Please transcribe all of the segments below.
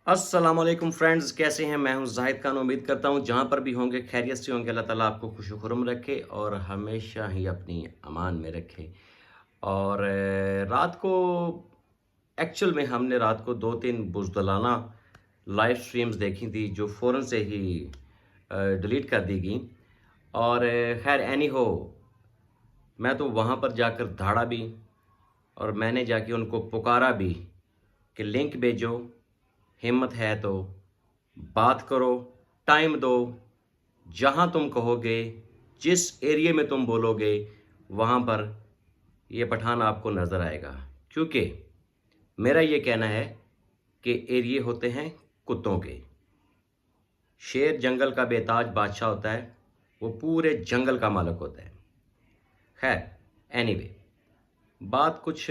अस्सलाम वालेकुम फ्रेंड्स, कैसे हैं? मैं हूं जाहिद खान। उम्मीद करता हूं जहां पर भी होंगे खैरियत से होंगे। अल्लाह ताला आपको खुश खुरम रखे और हमेशा ही अपनी अमान में रखे। और रात को एक्चुअल में हमने रात को दो तीन बुज़दिलाना लाइव स्ट्रीम्स देखी थी जो फ़ौरन से ही डिलीट कर दी गई। और खैर एनी हो, मैं तो वहाँ पर जाकर धाड़ा भी और मैंने जाके उनको पुकारा भी कि लिंक भेजो, हिम्मत है तो बात करो, टाइम दो, जहाँ तुम कहोगे, जिस एरिया में तुम बोलोगे वहाँ पर ये पठान आपको नज़र आएगा। क्योंकि मेरा ये कहना है कि एरिए होते हैं कुत्तों के। शेर जंगल का बेताज बादशाह होता है, वो पूरे जंगल का मालिक होता है। खैर एनीवे, बात कुछ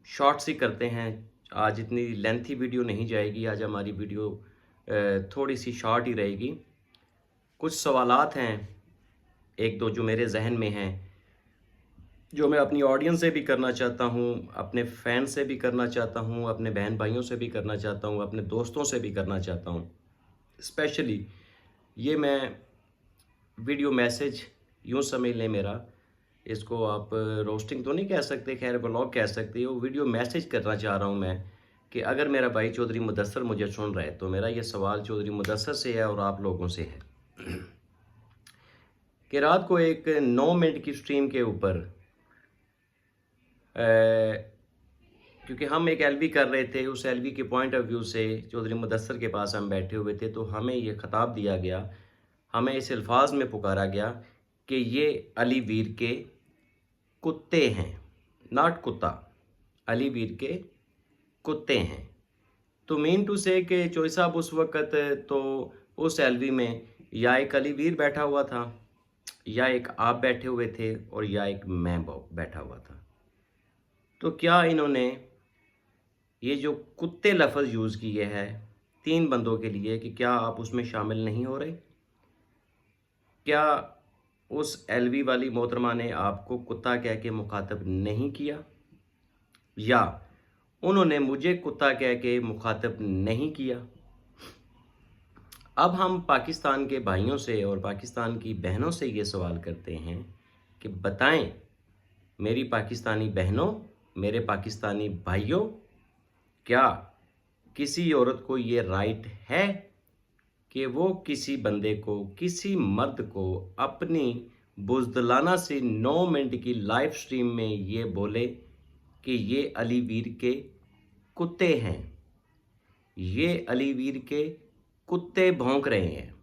शॉर्ट्स ही करते हैं। आज इतनी लेंथी वीडियो नहीं जाएगी, आज हमारी वीडियो थोड़ी सी शॉर्ट ही रहेगी। कुछ सवालात हैं एक दो जो मेरे जहन में हैं, जो मैं अपनी ऑडियंस से भी करना चाहता हूँ, अपने फ़ैन से भी करना चाहता हूँ, अपने बहन भाइयों से भी करना चाहता हूँ, अपने दोस्तों से भी करना चाहता हूँ। स्पेशली ये मैं वीडियो मैसेज यूँ समझ लें मेरा, इसको आप रोस्टिंग तो नहीं कह सकते, खैर ब्लॉग कह सकते हो। वीडियो मैसेज करना चाह रहा हूँ मैं कि अगर मेरा भाई चौधरी मुदस्सर मुझे सुन रहा है तो मेरा ये सवाल चौधरी मुदस्सर से है और आप लोगों से है कि रात को एक 9 मिनट की स्ट्रीम के ऊपर क्योंकि हम एक एलवी कर रहे थे, उस एलवी के पॉइंट ऑफ व्यू से चौधरी मुदस्सर के पास हम बैठे हुए थे, तो हमें ये खिताब दिया गया, हमें इस अल्फाज में पुकारा गया कि ये अली वीर के कुत्ते हैं, नॉट कुत्ता, अली वीर के कुत्ते हैं। तो मीन टू से कि चोई साहब उस वक़्त तो उस एलवी में या एक अली वीर बैठा हुआ था, या एक आप बैठे हुए थे, और या एक मैं बैठा हुआ था। तो क्या इन्होंने ये जो कुत्ते लफ्ज़ यूज़ किए है 3 बंदों के लिए, कि क्या आप उसमें शामिल नहीं हो रहे? क्या उस एलवी वाली मोहतरमा ने आपको कुत्ता कह के मुखातब नहीं किया, या उन्होंने मुझे कुत्ता कह के मुखातब नहीं किया? अब हम पाकिस्तान के भाइयों से और पाकिस्तान की बहनों से ये सवाल करते हैं कि बताएं मेरी पाकिस्तानी बहनों, मेरे पाकिस्तानी भाइयों, क्या किसी औरत को ये राइट है कि वो किसी बंदे को, किसी मर्द को अपनी बुज़दिलाना से 9 मिनट की लाइव स्ट्रीम में ये बोले कि ये अली वीर के कुत्ते हैं, ये अली वीर के कुत्ते भौंक रहे हैं?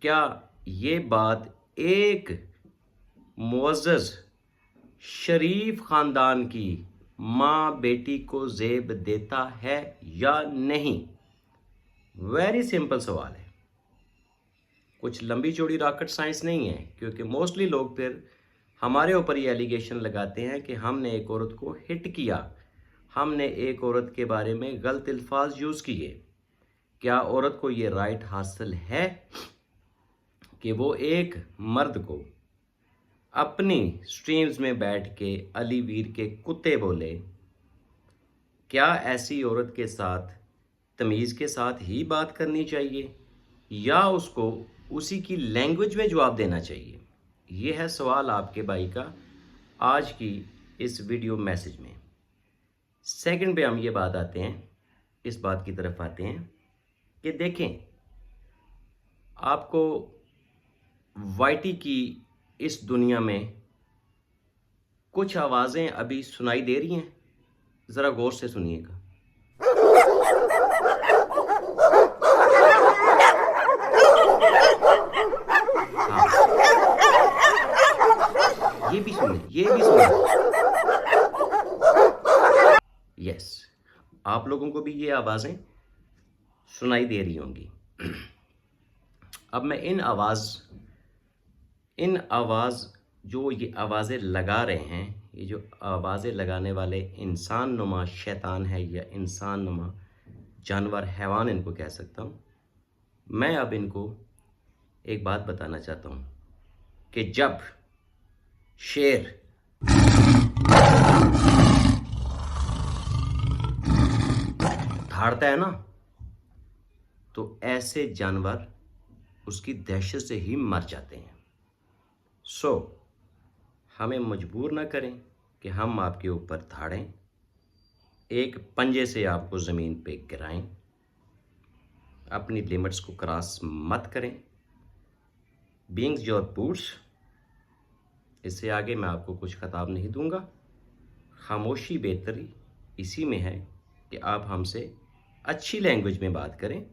क्या ये बात एक मुअज़्ज़ज़ शरीफ ख़ानदान की माँ बेटी को ज़ेब देता है या नहीं? वेरी सिंपल सवाल है, कुछ लंबी चौड़ी रॉकेट साइंस नहीं है। क्योंकि मोस्टली लोग फिर हमारे ऊपर ये एलिगेशन लगाते हैं कि हमने एक औरत को हिट किया, हमने एक औरत के बारे में गलत अल्फाज यूज़ किए। क्या औरत को ये राइट हासिल है कि वो एक मर्द को अपनी स्ट्रीम्स में बैठ के अली वीर के कुत्ते बोले? क्या ऐसी औरत के साथ तमीज़ के साथ ही बात करनी चाहिए, या उसको उसी की लैंग्वेज में जवाब देना चाहिए? ये है सवाल आपके भाई का आज की इस वीडियो मैसेज में। सेकंड पे हम ये बात आते हैं, इस बात की तरफ आते हैं कि देखें, आपको वाईटी की इस दुनिया में कुछ आवाज़ें अभी सुनाई दे रही हैं, ज़रा गौर से सुनिएगा। ये भी सुने, ये भी सुने। यस, आप लोगों को भी ये आवाज़ें सुनाई दे रही होंगी। अब मैं इन आवाज़ जो ये आवाज़ें लगा रहे हैं, ये जो आवाज़ें लगाने वाले इंसान नुमा शैतान है या इंसान नुमा जानवर, हैवान इनको कह सकता हूँ, मैं अब इनको एक बात बताना चाहता हूँ कि जब शेर धाड़ता है ना, تو ایسے جانور اس کی دہشت سے ہی مر جاتے ہیں۔ سو ہمیں مجبور نہ کریں کہ ہم آپ کے اوپر دھاڑیں، ایک پنجے سے آپ کو زمین پہ گرائیں۔ اپنی لیمٹس کو کراس مت کریں۔ Beings your bots. اس سے آگے میں آپ کو کچھ خطاب نہیں دوں گا۔ خاموشی بہتری اسی میں ہے کہ آپ ہم سے اچھی لینگویج میں بات کریں،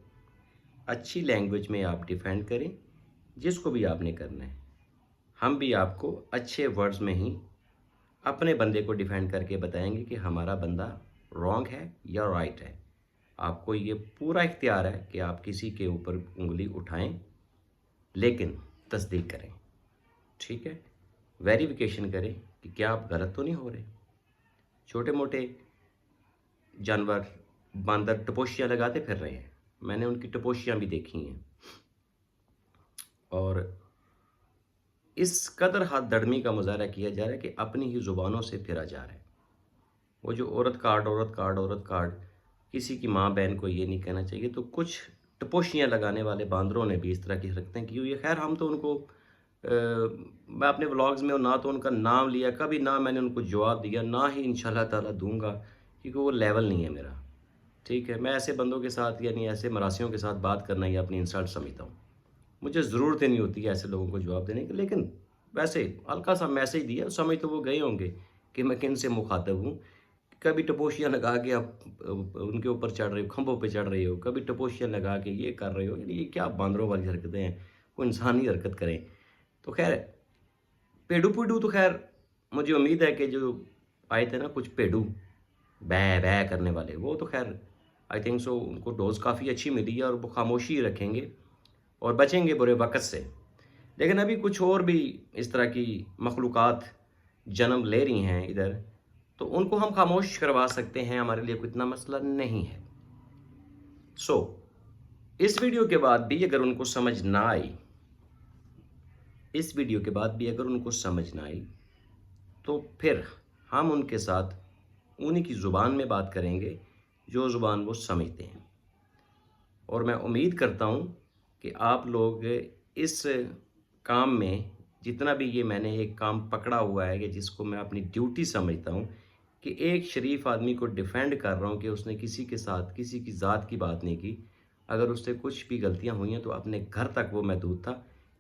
اچھی لینگویج میں آپ ڈیفینڈ کریں جس کو بھی آپ نے کرنا ہے۔ ہم بھی آپ کو اچھے ورڈز میں ہی اپنے بندے کو ڈیفینڈ کر کے بتائیں گے کہ ہمارا بندہ رانگ ہے یا رائٹ ہے۔ آپ کو یہ پورا اختیار ہے کہ آپ کسی کے اوپر انگلی اٹھائیں، لیکن تصدیق کریں، ٹھیک ہے؟ ویریفیکیشن کریں کہ کیا آپ غلط تو نہیں ہو رہے۔ چھوٹے موٹے جانور باندر ٹپوشیاں لگاتے پھر رہے ہیں، میں نے ان کی ٹپوشیاں بھی دیکھی ہیں، اور اس قدر ہاتھ دڑمی کا مظاہرہ کیا جا رہا ہے کہ اپنی ہی زبانوں سے پھرا جا رہا ہے۔ وہ جو عورت کارڈ عورت کارڈ عورت کارڈ، کسی کی ماں بہن کو یہ نہیں کہنا چاہیے، تو کچھ ٹپوشیاں لگانے والے باندروں نے بھی اس طرح کی حرکتیں کی ہوئی ہے۔ خیر ہم تو ان کو میں اپنے ولاگز میں نہ تو ان کا نام لیا کبھی، نہ میں نے ان کو جواب دیا، نہ ہی انشاءاللہ تعالیٰ دوں گا، کیونکہ وہ لیول نہیں ہے میرا، ٹھیک ہے؟ میں ایسے بندوں کے ساتھ یعنی ایسے مراسیوں کے ساتھ بات کرنا ہی اپنی انسلٹ سمجھتا ہوں۔ مجھے ضرورت ہی نہیں ہوتی ہے ایسے لوگوں کو جواب دینے کی، لیکن ویسے ہلکا سا میسیج دیا، سمجھ تو وہ گئے ہوں گے کہ میں کن سے مخاطب ہوں۔ کبھی ٹپوشیاں لگا کے آپ ان کے اوپر چڑھ رہے ہو، کھمبوں پہ چڑھ رہے ہو، کبھی ٹپوشیاں لگا کے یہ کر رہے ہو، یعنی یہ کیا باندروں والی حرکتیں ہیں؟ وہ انسانی حرکت کریں۔ تو خیر پیڈو تو خیر مجھے امید ہے کہ جو آئے تھے نا کچھ پیڈو بے کرنے والے، وہ تو خیر آئی تھنک سو ان کو ڈوز کافی اچھی ملی ہے اور وہ خاموشی رکھیں گے اور بچیں گے برے وقت سے۔ لیکن ابھی کچھ اور بھی اس طرح کی مخلوقات جنم لے رہی ہیں ادھر، تو ان کو ہم خاموش کروا سکتے ہیں، ہمارے لیے کوئی اتنا مسئلہ نہیں ہے۔ سو اس ویڈیو کے بعد بھی اگر ان کو سمجھ نہ آئی، اس ویڈیو کے بعد بھی اگر ان کو سمجھ نہ آئی، تو پھر ہم ان کے ساتھ انہی کی زبان میں بات کریں گے جو زبان وہ سمجھتے ہیں۔ اور میں امید کرتا ہوں کہ آپ لوگ اس کام میں جتنا بھی یہ میں نے ایک کام پکڑا ہوا ہے کہ جس کو میں اپنی ڈیوٹی سمجھتا ہوں کہ ایک شریف آدمی کو ڈیفینڈ کر رہا ہوں کہ اس نے کسی کے ساتھ کسی کی ذات کی بات نہیں کی، اگر اس سے کچھ بھی غلطیاں ہوئی ہیں تو اپنے گھر تک وہ محدود تھا،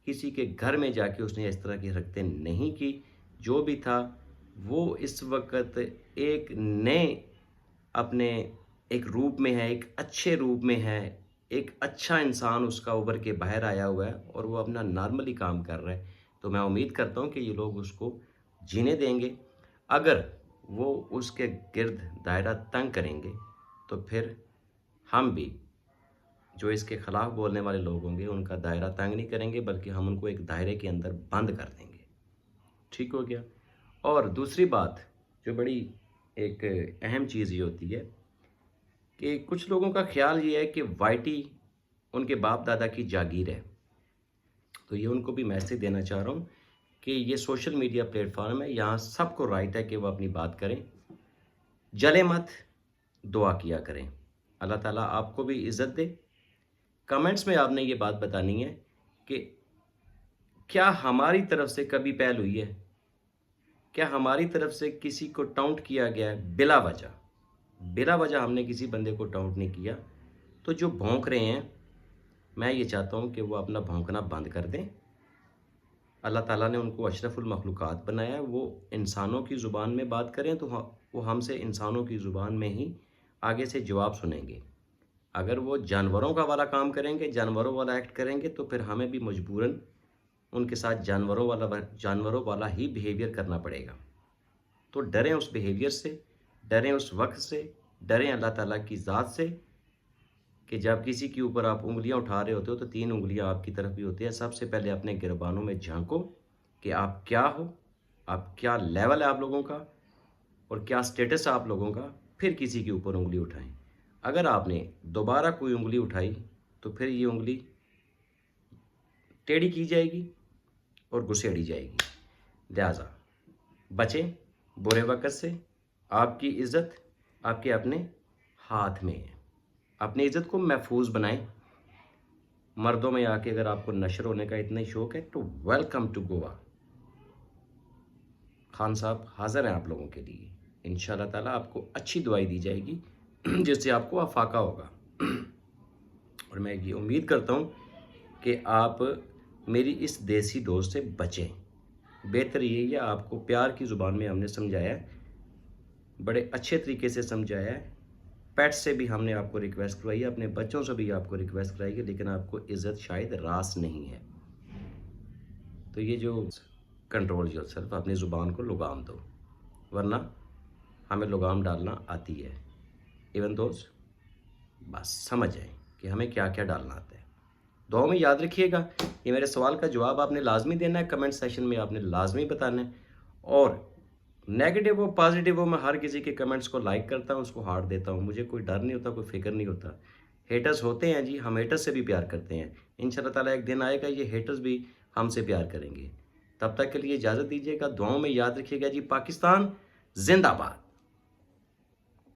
کسی کے گھر میں جا کے اس نے اس طرح کی حرکتیں نہیں کی۔ جو بھی تھا وہ اس وقت ایک نئے اپنے ایک روپ میں ہے، ایک اچھے روپ میں ہے، ایک اچھا انسان اس کا ابھر کے باہر آیا ہوا ہے اور وہ اپنا نارملی کام کر رہا ہے۔ تو میں امید کرتا ہوں کہ یہ لوگ اس کو جینے دیں گے۔ اگر وہ اس کے گرد دائرہ تنگ کریں گے تو پھر ہم بھی جو اس کے خلاف بولنے والے لوگ ہوں گے ان کا دائرہ تنگ نہیں کریں گے، بلکہ ہم ان کو ایک دائرے کے اندر بند کر دیں گے۔ ٹھیک ہو گیا؟ اور دوسری بات جو بڑی ایک اہم چیز یہ ہوتی ہے کہ کچھ لوگوں کا خیال یہ ہے کہ وائی ٹی ان کے باپ دادا کی جاگیر ہے، تو یہ ان کو بھی میسیج دینا چاہ رہا ہوں کہ یہ سوشل میڈیا پلیٹ فارم ہے، یہاں سب کو رائٹ ہے کہ وہ اپنی بات کریں، جلے مت، دعا کیا کریں، اللہ تعالیٰ آپ کو بھی عزت دے۔ کمنٹس میں آپ نے یہ بات بتانی ہے کہ کیا ہماری طرف سے کبھی پہل ہوئی ہے، کیا ہماری طرف سے کسی کو ٹاؤنٹ کیا گیا ہے بلا وجہ؟ بلا وجہ ہم نے کسی بندے کو ٹاؤنٹ نہیں کیا۔ تو جو بھونک رہے ہیں میں یہ چاہتا ہوں کہ وہ اپنا بھونکنا بند کر دیں۔ اللہ تعالیٰ نے ان کو اشرف المخلوقات بنایا ہے، وہ انسانوں کی زبان میں بات کریں تو وہ ہم سے انسانوں کی زبان میں ہی آگے سے جواب سنیں گے۔ اگر وہ جانوروں کا والا کام کریں گے، جانوروں والا ایکٹ کریں گے، تو پھر ہمیں بھی مجبوراً ان کے ساتھ جانوروں والا ہی بیہیویئر کرنا پڑے گا۔ تو ڈریں اس بیہیویئر سے، ڈریں اس وقت سے، ڈریں اللہ تعالیٰ کی ذات سے کہ جب کسی کے اوپر آپ انگلیاں اٹھا رہے ہوتے ہو تو 3 انگلیاں آپ کی طرف بھی ہوتی ہیں۔ سب سے پہلے اپنے گربانوں میں جھانکو کہ آپ کیا ہو، آپ کیا لیول ہے آپ لوگوں کا اور کیا سٹیٹس ہے آپ لوگوں کا، پھر کسی کے اوپر انگلی اٹھائیں۔ اگر آپ نے دوبارہ کوئی انگلی اٹھائی تو پھر یہ انگلی ٹیڑھی کی جائے گی اور گھسیڑی جائے گی۔ لہٰذا بچیں برے وقت سے، آپ کی عزت آپ کے اپنے ہاتھ میں ہے، اپنی عزت کو محفوظ بنائیں۔ मर्दों में आके अगर आपको नशर होने का इतना ही शौक है तो वेलकम टू गोवा। खान साहब हाज़िर हैं आप लोगों के लिए। इंशाल्लाह ताला आपको अच्छी दवाई दी जाएगी जिससे आपको अफाका होगा। और मैं ये उम्मीद करता हूँ कि आप मेरी इस देसी डोज से बचें। बेहतर यही है, आपको प्यार की ज़ुबान में हमने समझाया है, बड़े अच्छे तरीके से समझाया है। पेट से भी हमने आपको रिक्वेस्ट करवाई है, अपने बच्चों से भी आपको रिक्वेस्ट कराई है, लेकिन आपको इज़्ज़त शायद रास नहीं है। तो ये जो कंट्रोल योरसेल्फ, अपनी ज़ुबान को लगाम दो, वरना हमें लगाम डालना आती है। इवन दोस्त बस समझ जाएं कि हमें क्या क्या डालना आता है। दुआ में याद रखिएगा। ये मेरे सवाल का जवाब आपने लाजमी देना है, कमेंट सेशन में आपने लाजमी बताना है। और नेगेटिव हो पॉजिटिव हो, मैं हर किसी के कमेंट्स को लाइक करता हूँ, उसको हार्ट देता हूँ। मुझे कोई डर नहीं होता, कोई फिक्र नहीं होता। हेटर्स होते हैं जी, हम हेटर्स से भी प्यार करते हैं। इंशाल्लाह ताला एक दिन आएगा ये हेटर्स भी हमसे प्यार करेंगे। तब तक के लिए इजाज़त दीजिएगा, दुआओं में याद रखिएगा जी। पाकिस्तान जिंदाबाद।